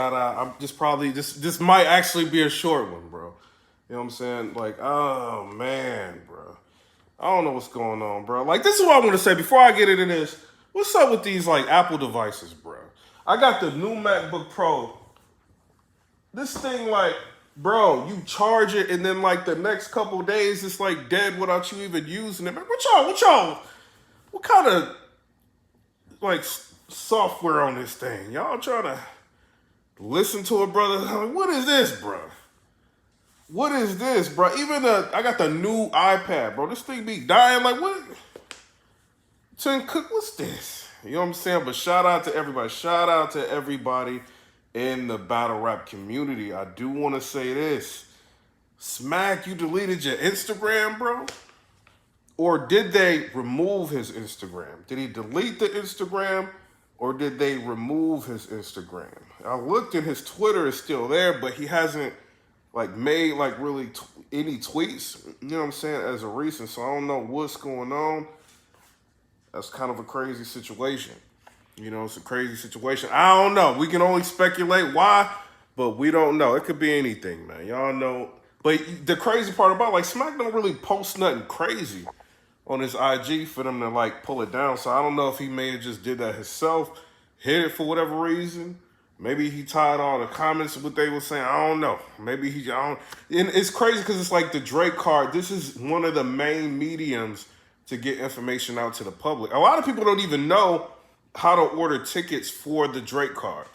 I'm just probably this might actually be a short one, bro. You know what I'm saying? Like, oh man, bro. I don't know what's going on, bro. Like, this is what I want to say before I get into this. What's up with these like Apple devices, bro? I got the new MacBook Pro. This thing, like, bro, you charge it and then like the next couple days it's like dead without you even using it. Man, what kind of like software on this thing? Y'all trying to listen to it, brother? Like, what is this, bro? What is this, bro? Even I got the new iPad, bro. This thing be dying. Like, what? Tim Cook, what's this? You know what I'm saying? But shout out to everybody. Shout out to everybody in the battle rap community. I do want to say this. Smack, you deleted your Instagram, bro? Or did they remove his Instagram? Did he delete the Instagram or did they remove his Instagram? I looked and his Twitter is still there, but he hasn't like made like really any tweets, you know what I'm saying, as a recent. So I don't know what's going on. That's kind of a crazy situation. You know, it's a crazy situation. I don't know. We can only speculate why, but we don't know. It could be anything, man. Y'all know. But the crazy part about like Smack don't really post nothing crazy on his IG for them to like pull it down. So I don't know if he may have just did that himself, hid it for whatever reason. Maybe he tied all the comments of what they were saying. I don't know. Maybe he, I don't. And it's crazy because it's like the Drake card. This is one of the main mediums to get information out to the public. A lot of people don't even know how to order tickets for the Drake card.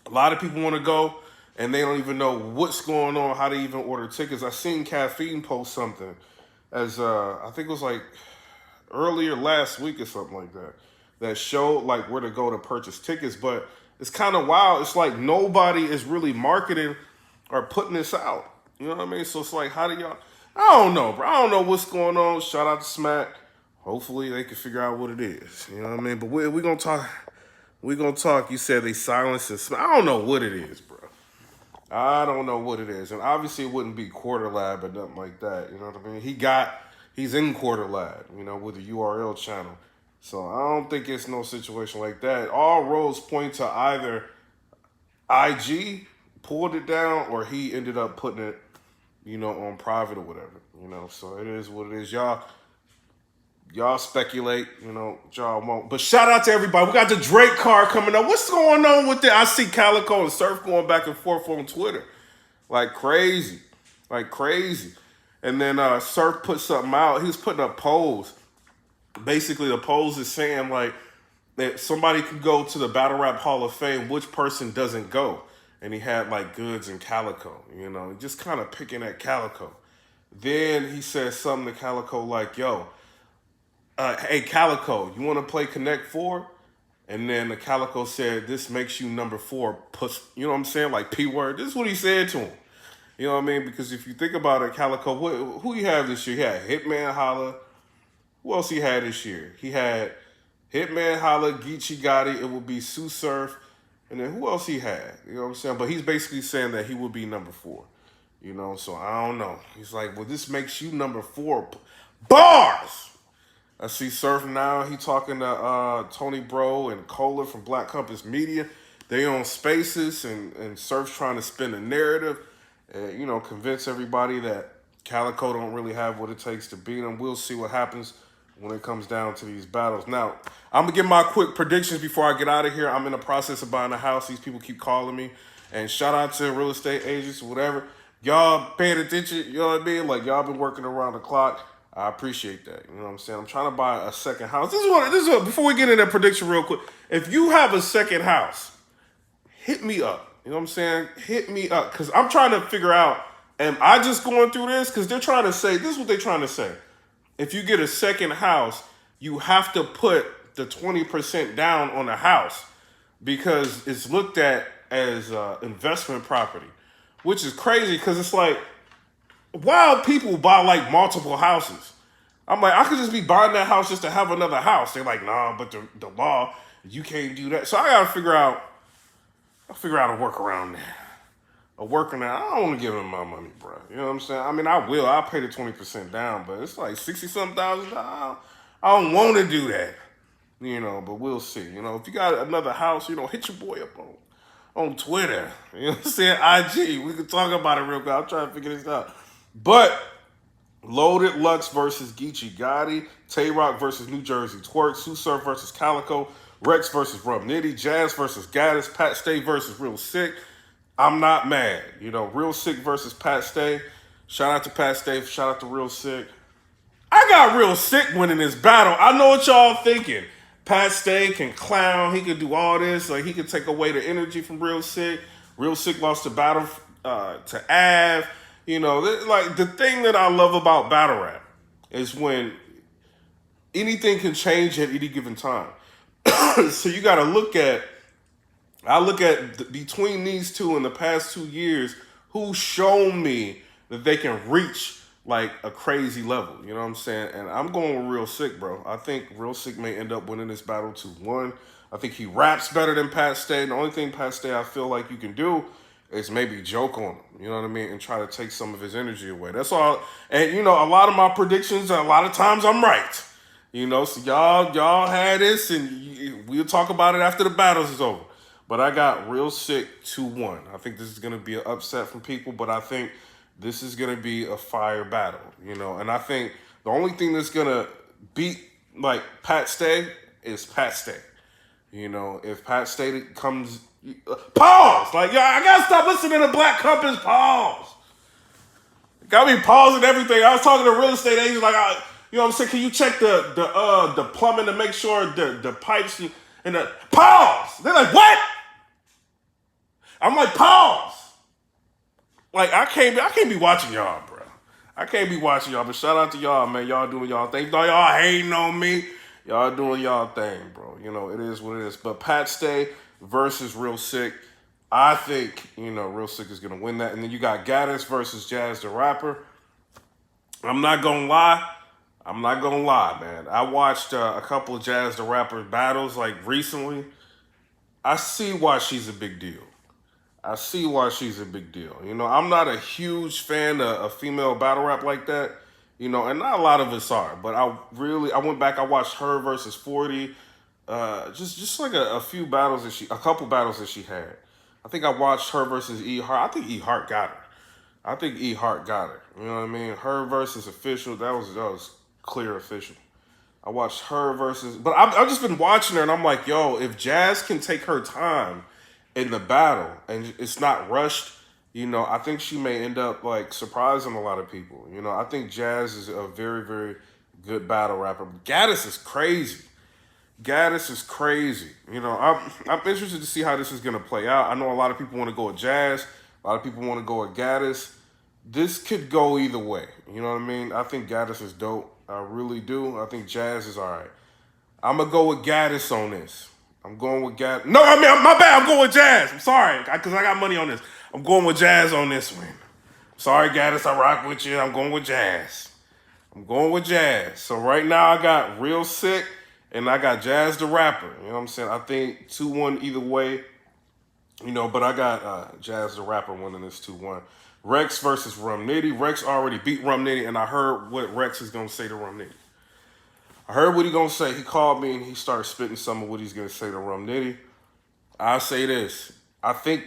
A lot of people want to go and they don't even know what's going on, how to even order tickets. I seen Caffeine post something as I think it was like earlier last week or something like that, that showed like where to go to purchase tickets. But it's kind of wild. It's like nobody is really marketing or putting this out. You know what I mean? So it's like, how do y'all? I don't know, bro. I don't know what's going on. Shout out to Smack. Hopefully they can figure out what it is. You know what I mean? But we gonna talk. We gonna talk. You said they silenced Smack. I don't know what it is, bro. I don't know what it is, and obviously it wouldn't be Quarter Lab or nothing like that. You know what I mean? He's in Quarter Lab, you know, with the URL channel. So I don't think it's no situation like that. All roads point to either IG pulled it down or he ended up putting it, you know, on private or whatever. You know, so it is what it is. Y'all speculate, you know, y'all won't. But shout out to everybody. We got the Drake card coming up. What's going on with it? I see CALICOE and Surf going back and forth on Twitter. Like crazy. Like crazy. And then Surf put something out. He was putting up polls. Basically, the polls is saying, like, that somebody could go to the Battle Rap Hall of Fame. Which person doesn't go? And he had, like, Goods and CALICOE, you know, just kind of picking at CALICOE. Then he said something to CALICOE like, yo, hey, CALICOE, you want to play Connect 4? And then the CALICOE said, this makes you number 4. You know what I'm saying? Like P-word. This is what he said to him. You know what I mean? Because if you think about it, CALICOE, who you have this year? He had Hitman Holla. Who else he had this year? He had Hitman Holla, Geechee Gotti. It would be Sue Surf. And then who else he had? You know what I'm saying? But he's basically saying that he would be number 4. You know, so I don't know. He's like, well, this makes you number 4. Bars! I see Surf now. He talking to Tony Bro and Cola from Black Compass Media. They on Spaces, and Surf's trying to spin a narrative and, you know, convince everybody that CALICOE don't really have what it takes to beat him. We'll see what happens when it comes down to these battles. Now, I'm going to give my quick predictions before I get out of here. I'm in the process of buying a house. These people keep calling me. And shout out to real estate agents or whatever. Y'all paying attention, you know what I mean? Like, y'all been working around the clock. I appreciate that. You know what I'm saying? I'm trying to buy a second house. This is what before we get into that prediction real quick. If you have a second house, hit me up. You know what I'm saying? Hit me up. Because I'm trying to figure out, am I just going through this? Because they're trying to say, this is what they're trying to say. If you get a second house, you have to put the 20% down on the house because it's looked at as investment property, which is crazy because it's like, wild people buy like multiple houses. I'm like, I could just be buying that house just to have another house. They're like, nah, but the law, you can't do that. So I gotta figure out a work around that. A work around. I don't want to give him my money, bro. You know what I'm saying? I mean, I will. I'll pay the 20% down, but it's like 60-something thousand. I don't want to do that. You know, but we'll see. You know, if you got another house, you know, hit your boy up on Twitter. You know what I'm saying? IG. We can talk about it real quick. I'm trying to figure this out. But Loaded Lux versus Geechee Gotti, Tay Rock versus New Jersey Twerk, Sue Surf versus Calico, Rex versus Rum Nitty, Jazz versus Gaddis, Pat Stay versus Real Sick. I'm not mad. You know, Real Sick versus Pat Stay. Shout out to Pat Stay. Shout out to Real Sick. I got Real Sick winning this battle. I know what y'all thinking. Pat Stay can clown. He can do all this. Like, he can take away the energy from Real Sick. Real Sick lost the battle to Av. You know, like, the thing that I love about battle rap is when anything can change at any given time. So you got to look at, between these two in the past 2 years, who's shown me that they can reach like a crazy level. You know what I'm saying? And I'm going with Real Sick, bro. I think Real Sick may end up winning this battle 2-1. I think he raps better than Pat Stay. The only thing Pat Stay I feel like you can do is maybe joke on him, you know what I mean, and try to take some of his energy away. That's all. And, you know, a lot of my predictions, a lot of times I'm right. You know, so y'all had this, and we'll talk about it after the battles is over. But I got Real Sick 2-1. I think this is going to be an upset from people, but I think this is going to be a fire battle, you know. And I think the only thing that's going to beat, like, Pat Stay is Pat Stay. You know, if Pat Stay comes... Pause! Like, yo, I got to stop listening to Black Compass. Pause. Got me pausing everything. I was talking to real estate agents, like, you know what I'm saying? Can you check the plumbing to make sure the pipes and the... Pause! They're like, what? I'm like, pause. Like, I can't be watching y'all, bro. I can't be watching y'all, but shout out to y'all, man. Y'all doing y'all thing. Though y'all hating on me, y'all doing y'all thing, bro. You know, it is what it is. But Pat Stay versus Real Sick, I think, you know, Real Sick is going to win that. And then you got Gaddis versus Jazz the Rapper. I'm not going to lie, man. I watched a couple of Jazz the Rapper battles, like, recently. I see why she's a big deal. You know, I'm not a huge fan of female battle rap like that, you know, and not a lot of us are, but I went back, I watched her versus 40, just like a couple battles that she had. I think I watched her versus E Hart. I think E Hart got her. You know what I mean? Her versus Official, that was clear official. I watched her versus, but I've just been watching her, and I'm like, yo, if Jazz can take her time in the battle and it's not rushed, you know, I think she may end up like surprising a lot of people. You know, I think Jazz is a very, very good battle rapper. Gaddis is crazy. You know, I'm interested to see how this is gonna play out. I know a lot of people want to go with Jazz, a lot of people want to go with Gaddis. This could go either way. You know what I mean? I think Gaddis is dope. I really do. I think Jazz is all right. I'm gonna go with Gaddis on this. I'm going with Gaddis. No, I mean, my bad. I'm going with Jazz. I'm sorry, because I got money on this. I'm going with Jazz on this one. Sorry, Gaddis, I rock with you. I'm going with Jazz. So right now I got Real Sick and I got Jazz the Rapper. You know what I'm saying? I think 2-1 either way. You know, but I got Jazz the Rapper winning this 2-1. Rex versus Rum Nitty. Rex already beat Rum Nitty, and I heard what Rex is going to say to Rum Nitty. I heard what he gonna say. He called me and he started spitting some of what he's gonna say to Rum Nitty. I say this. I think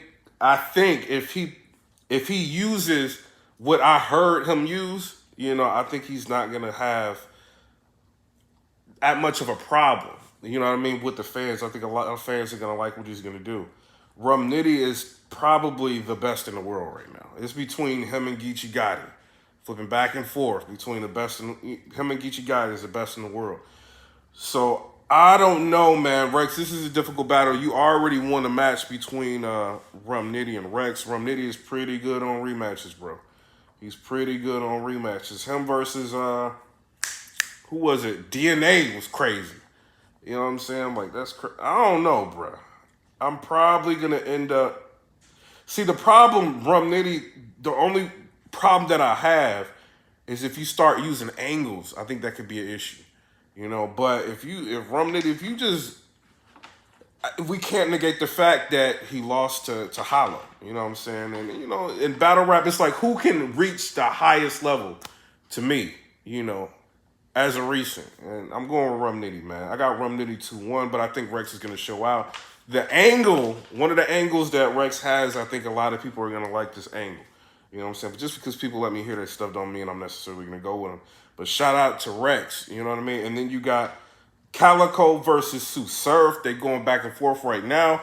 if he uses what I heard him use, you know, I think he's not gonna have that much of a problem. You know what I mean, with the fans. I think a lot of fans are gonna like what he's gonna do. Rum Nitty is probably the best in the world right now. It's between him and Geechee Gotti. Flipping back and forth between him and Geechee Gotti is the best in the world. So I don't know, man. Rex, this is a difficult battle. You already won a match between Rum Nitty and Rex. Rum Nitty is pretty good on rematches, bro. He's pretty good on rematches. Him versus who was it? DNA was crazy. You know what I'm saying? Like, that's I don't know, bro. I'm probably gonna end up. See, the problem, Rum Nitty, the only problem that I have is if you start using angles, I think that could be an issue, you know. But if Rum Nitty, we can't negate the fact that he lost to Hollow, you know what I'm saying? And, you know, in battle rap, it's like, who can reach the highest level to me, you know, as a recent? And I'm going with Rum Nitty, man. I got Rum Nitty 2-1, but I think Rex is going to show out. the angle, one of the angles that Rex has, I think a lot of people are gonna like this angle. You know what I'm saying? But just because people let me hear that stuff don't mean I'm necessarily gonna go with them. But shout out to Rex, you know what I mean? And then you got Calico versus Sue Surf. They going back and forth right now.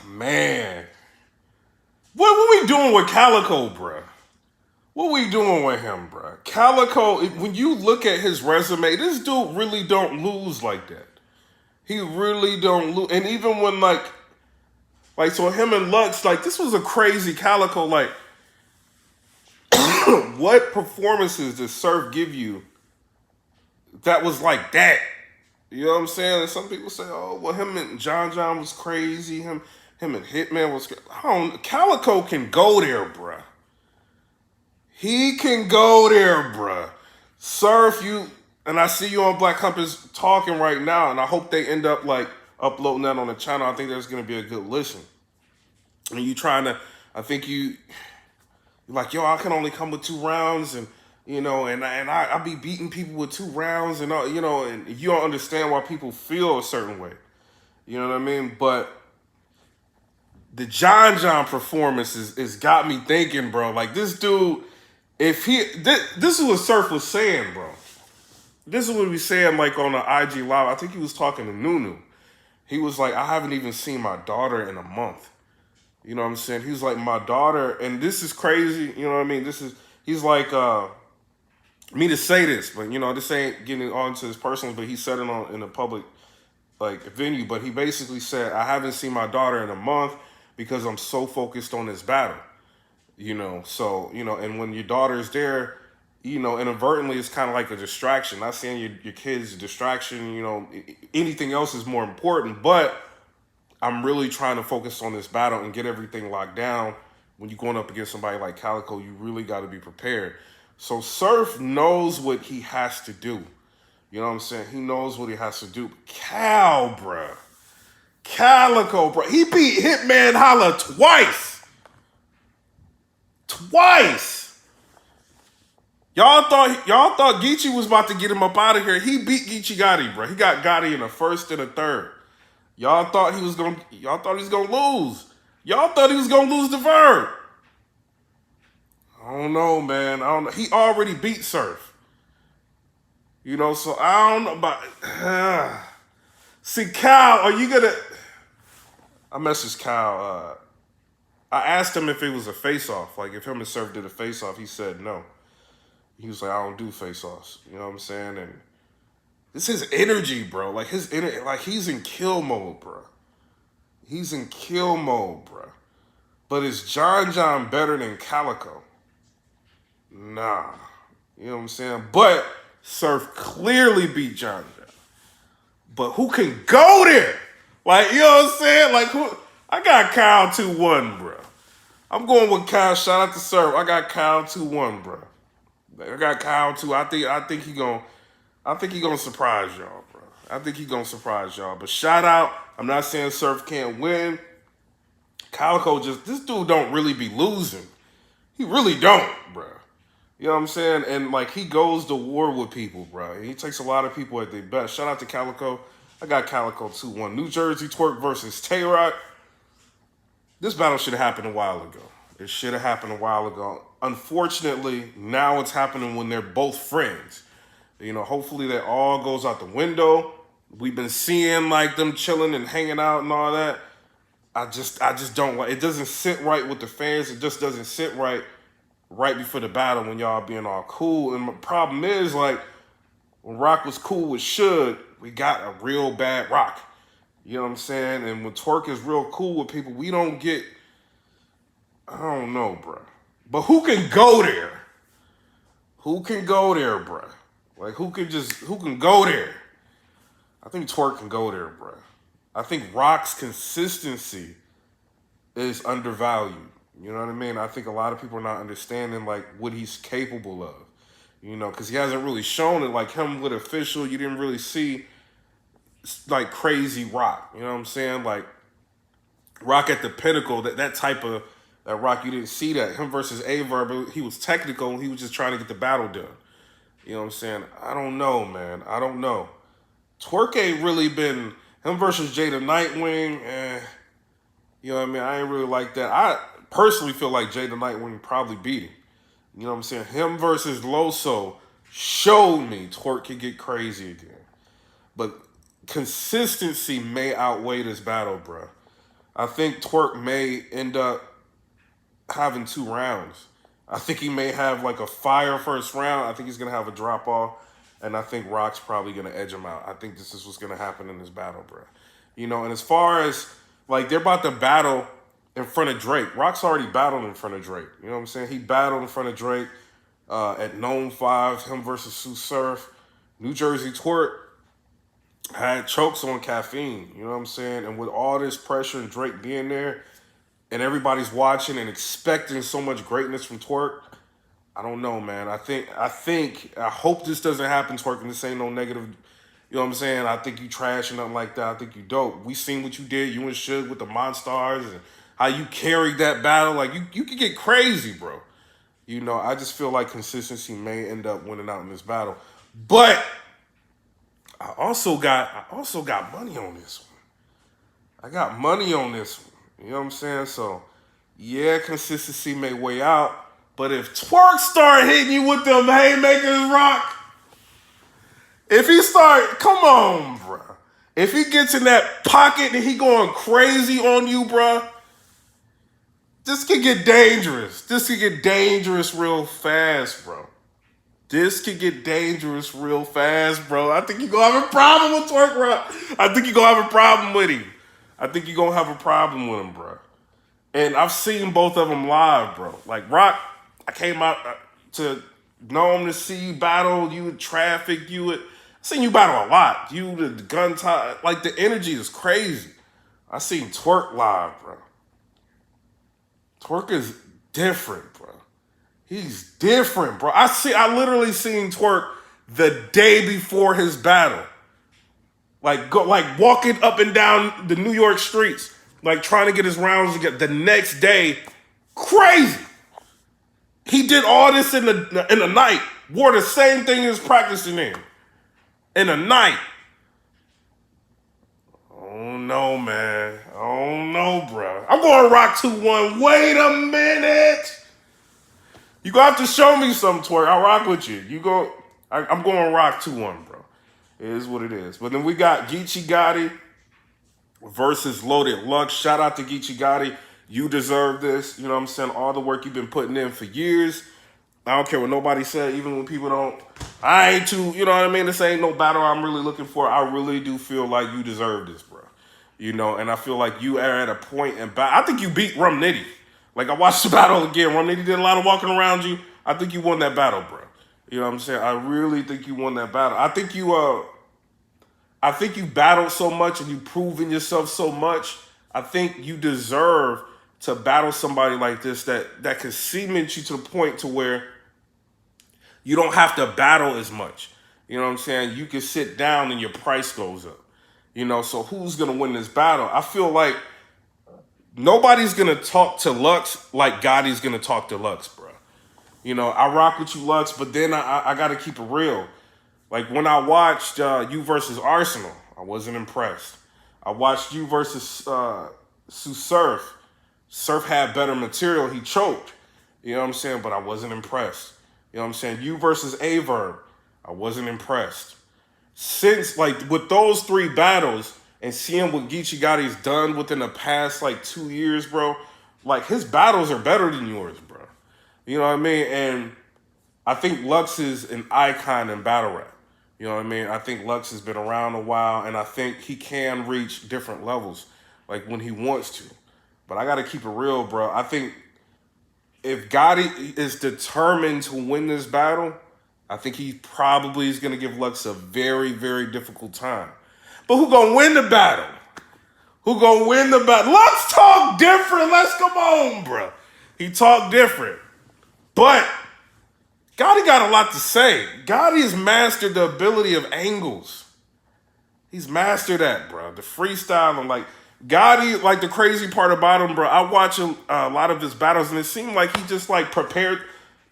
Man. What we doing with Calico, bruh? What we doing with him, bruh? Calico, when you look at his resume, this dude really don't lose like that. He really don't lose. And even when, like, so him and Lux, like, this was a crazy Calico, like, what performances did Surf give you that was like that? You know what I'm saying? And some people say, oh, well, him and John was crazy. Him and Hitman was crazy. Calico can go there, bruh. He can go there, bruh. Surf, and I see you on Black Compass talking right now, and I hope they end up, like, uploading that on the channel. I think there's going to be a good listen. And you trying to, I think you're like, yo, I can only come with 2 rounds, and, you know, and I be beating people with 2 rounds, and, you know, and you don't understand why people feel a certain way. You know what I mean? But the John performance is got me thinking, bro. Like, this dude, this is what Surf was saying, bro. This is what he was saying, like, on the IG Live. I think he was talking to Nunu. He was like, I haven't even seen my daughter in a month. You know what I'm saying? He's like, my daughter, and this is crazy, you know what I mean? He's like, me to say this, but, you know, this ain't getting on to his personal, but he said it in a public, like, venue, but he basically said, I haven't seen my daughter in a month because I'm so focused on this battle, you know? So, you know, and when your daughter's there, you know, inadvertently, it's kind of like a distraction. Not saying your kid's a distraction, you know, anything else is more important, but I'm really trying to focus on this battle and get everything locked down. When you're going up against somebody like Calico, you really got to be prepared. So Surf knows what he has to do. You know what I'm saying? He knows what he has to do. Calico, bruh. He beat Hitman Holla twice. Y'all thought Geechee was about to get him up out of here. He beat Geechee Gotti, bro. He got Gotti in the first and the third. Y'all thought he was gonna lose. Y'all thought he was gonna lose the Verb. I don't know, man. I don't know. He already beat Surf. You know, so I don't know about. See, Cal, are you gonna? I messaged Cal. I asked him if it was a face-off. Like, if him and Surf did a face-off, he said no. He was like, I don't do face-offs. You know what I'm saying? And it's his energy, bro. Like, he's in kill mode, bro. He's in kill mode, bro. But is John better than Calico? Nah. You know what I'm saying? But Surf clearly beat John. But who can go there? Like, you know what I'm saying? Like, who? I got Kyle 2-1, bro. I'm going with Kyle. Shout out to Surf. I got Kyle 2-1, bro. I got Kyle 2. I think he gonna surprise y'all, bro. I think he gonna surprise y'all. But shout out. I'm not saying Surf can't win. Calico this dude don't really be losing. He really don't, bro. You know what I'm saying? And, like, he goes to war with people, bro. He takes a lot of people at their best. Shout out to Calico. I got Calico 2-1. New Jersey Twerk versus Tay-Rock. This battle should have happened a while ago. It should have happened a while ago. Unfortunately, now it's happening when they're both friends. You know, hopefully that all goes out the window. We've been seeing, like, them chilling and hanging out and all that. I just don't like it. Doesn't sit right with the fans. It just doesn't sit right before the battle when y'all being all cool. And my problem is, like, when Rock was cool with Suge, we got a real bad Rock. You know what I'm saying? And when Twerk is real cool with people, we don't get, I don't know, bro. But who can go there? Who can go there, bro? Like, who can go there? I think Twerk can go there, bro. I think Rock's consistency is undervalued. You know what I mean? I think a lot of people are not understanding, like, what he's capable of. You know, because he hasn't really shown it. Like, him with Official, you didn't really see, like, crazy Rock. You know what I'm saying? Like, Rock at the pinnacle, that type of that Rock, you didn't see that. Him versus Averb, he was technical. He was just trying to get the battle done. You know what I'm saying? I don't know, man. I don't know. Twerk ain't really been him versus Jada Nightwing. You know what I mean? I ain't really like that. I personally feel like Jada Nightwing probably beat him. You know what I'm saying? Him versus Loso showed me Twerk can get crazy again. But consistency may outweigh this battle, bro. I think Twerk may end up having 2 rounds. I think he may have like a fire first round. I think he's going to have a drop off. And I think Rock's probably going to edge him out. I think this is what's going to happen in this battle, bro. You know, and as far as, like, they're about to battle in front of Drake. Rock's already battled in front of Drake. You know what I'm saying? He battled in front of Drake at Gnome 5, him versus Sue Surf. New Jersey Twerk had chokes on caffeine. You know what I'm saying? And with all this pressure and Drake being there, and everybody's watching and expecting so much greatness from Twerk, I don't know, man. I hope this doesn't happen, Twerk, and this ain't no negative, you know what I'm saying? I think you trash or nothing like that. I think you dope. We seen what you did, you and Suge with the Monstars, and how you carried that battle. Like, you could get crazy, bro. You know, I just feel like consistency may end up winning out in this battle. But I also got money on this one. I got money on this one. You know what I'm saying? So, yeah, consistency may weigh out. But if Twerk start hitting you with them haymakers, Rock, if he start, come on, bro. If he gets in that pocket and he going crazy on you, bro, this could get dangerous. This could get dangerous real fast, bro. This could get dangerous real fast, bro. I think you're going to have a problem with Twerk, Rock. I think you're going to have a problem with him. I think you're going to have a problem with him, bro. And I've seen both of them live, bro. Like, Rock, I came out to know him to see you battle. You would traffic. I've seen you battle a lot. You, the gun tie, like, the energy is crazy. I seen Twerk live, bro. Twerk is different, bro. He's different, bro. I literally seen Twerk the day before his battle. Like walking up and down the New York streets, like trying to get his rounds together. The next day, crazy. He did all this in the night. Wore the same thing he was practicing in the night. Oh no, man. Oh no, bro. I'm going Rock 2-1. Wait a minute. You gonna have to show me some, Twerk. I'll rock with you. I'm going Rock 2-1, bro. It is what it is. But then we got Geechee Gotti versus Loaded Lux. Shout out to Geechee Gotti. You deserve this. You know what I'm saying? All the work you've been putting in for years. I don't care what nobody said, even when people don't. I ain't too, you know what I mean? This ain't no battle I'm really looking for. I really do feel like you deserve this, bro. You know, and I feel like you are at a point in battle. I think you beat Rum Nitty. Like, I watched the battle again. Rum Nitty did a lot of walking around you. I think you won that battle, bro. You know what I'm saying? I really think you won that battle. I think you battled so much and you proven yourself so much. I think you deserve to battle somebody like this that can cement you to the point to where you don't have to battle as much. You know what I'm saying? You can sit down and your price goes up. You know, so who's going to win this battle? I feel like nobody's going to talk to Lux like Gotti's going to talk to Lux, bro. You know, I rock with you, Lux, but then I got to keep it real. Like, when I watched you versus Arsenal, I wasn't impressed. I watched you versus Sue Surf. Surf had better material. He choked. You know what I'm saying? But I wasn't impressed. You know what I'm saying? You versus Averb, I wasn't impressed. Since, like, with those 3 battles and seeing what Geechee Gotti's done within the past, like, 2 years, bro, like, his battles are better than yours, bro. You know what I mean? And I think Lux is an icon in battle rap. You know what I mean? I think Lux has been around a while, and I think he can reach different levels, like, when he wants to. But I got to keep it real, bro. I think if Gotti is determined to win this battle, I think he probably is going to give Lux a very, very difficult time. But who going to win the battle? Who going to win the battle? Lux talk different. Let's come on, bro. He talk different. But Gotti got a lot to say. Gotti has mastered the ability of angles. He's mastered that, bro. The freestyle and, like, Gotti, like, the crazy part about him, bro, I watch a lot of his battles, and it seemed like he just, like, prepared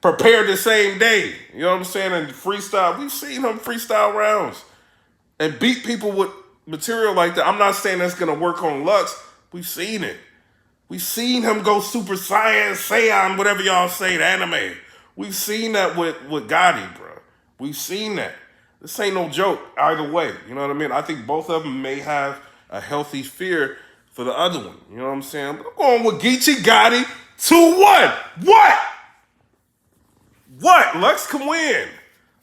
the same day. You know what I'm saying? And freestyle, we've seen him freestyle rounds. and beat people with material like that. I'm not saying that's gonna work on Lux. We've seen it. We've seen him go Super Saiyan, Saiyan, whatever y'all say, the anime. We've seen that with Gotti, bro. We've seen that. This ain't no joke either way. You know what I mean? I think both of them may have a healthy fear for the other one. You know what I'm saying? But I'm going with Geechee Gotti 2-1. What? What? Lux can win.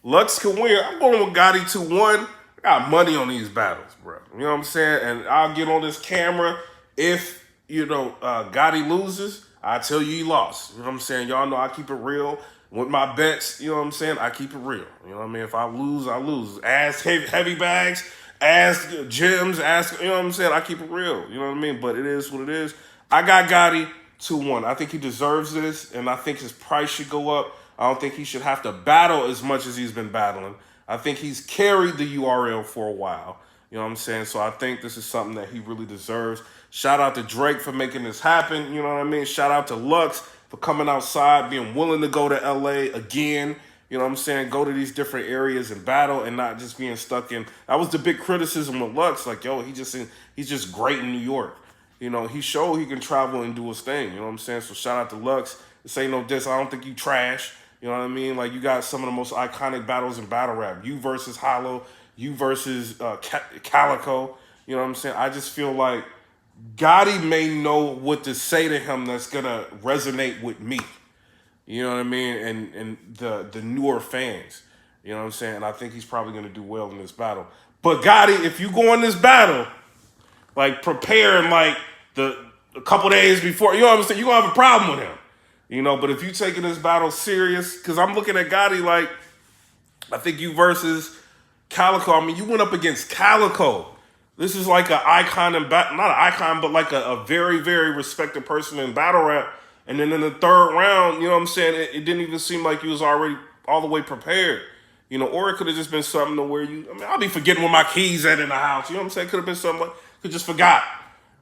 Lux can win. I'm going with Gotti 2-1. I got money on these battles, bro. You know what I'm saying? And I'll get on this camera if, Gotti loses. I tell you he lost. You know what I'm saying? Y'all know I keep it real. With my bets, you know what I'm saying? I keep it real. You know what I mean? If I lose, I lose. Ask heavy bags, ask gyms, ask, you know what I'm saying? I keep it real. You know what I mean? But it is what it is. I got Gotti 2-1. I think he deserves this, and I think his price should go up. I don't think he should have to battle as much as he's been battling. I think he's carried the URL for a while. You know what I'm saying? So I think this is something that he really deserves. Shout out to Drake for making this happen. You know what I mean? Shout out to Lux for coming outside, being willing to go to LA again. You know what I'm saying? Go to these different areas and battle and not just being stuck in. That was the big criticism with Lux. Like, yo, he's just great in New York. You know, he showed he can travel and do his thing. You know what I'm saying? So shout out to Lux. This ain't no diss. I don't think you trash. You know what I mean? Like, you got some of the most iconic battles in battle rap. You versus Hollow. You versus CALICOE. You know what I'm saying? I just feel like Gotti may know what to say to him that's going to resonate with me. You know what I mean? And the newer fans. You know what I'm saying? And I think he's probably going to do well in this battle. But Gotti, if you go in this battle, like, preparing like a couple days before, you know what I'm saying? You're going to have a problem with him. You know, but if you taking this battle serious, because I'm looking at Gotti like, I think you versus CALICOE. I mean, you went up against CALICOE. This is like an icon not an icon, but like a very, very respected person in battle rap. And then in the third round, you know what I'm saying? It didn't even seem like you was already all the way prepared. You know, or it could have just been something to where I'll be forgetting where my keys at in the house. You know what I'm saying? Could have been something like, could just forgot.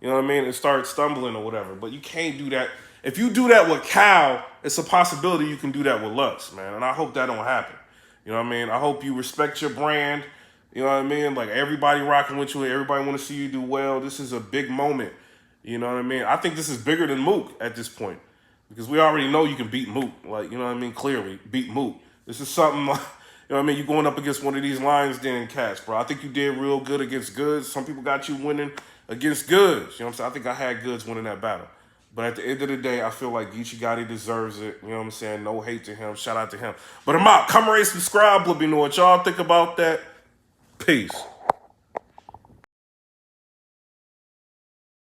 You know what I mean? And start stumbling or whatever. But you can't do that. If you do that with Cal, it's a possibility you can do that with Lux, man. And I hope that don't happen. You know what I mean? I hope you respect your brand. You know what I mean? Like, everybody rocking with you. Everybody want to see you do well. This is a big moment. You know what I mean? I think this is bigger than Mook at this point. Because we already know you can beat Mook. Like, you know what I mean? Clearly, beat Mook. This is something like, you know what I mean? You're going up against one of these Lions Den cats, bro. I think you did real good against Goods. Some people got you winning against Goods. You know what I'm saying? I think I had Goods winning that battle. But at the end of the day, I feel like Geechee Gotti deserves it. You know what I'm saying? No hate to him. Shout out to him. But I'm out. Come rate, subscribe. Let me know what y'all think about that. Peace.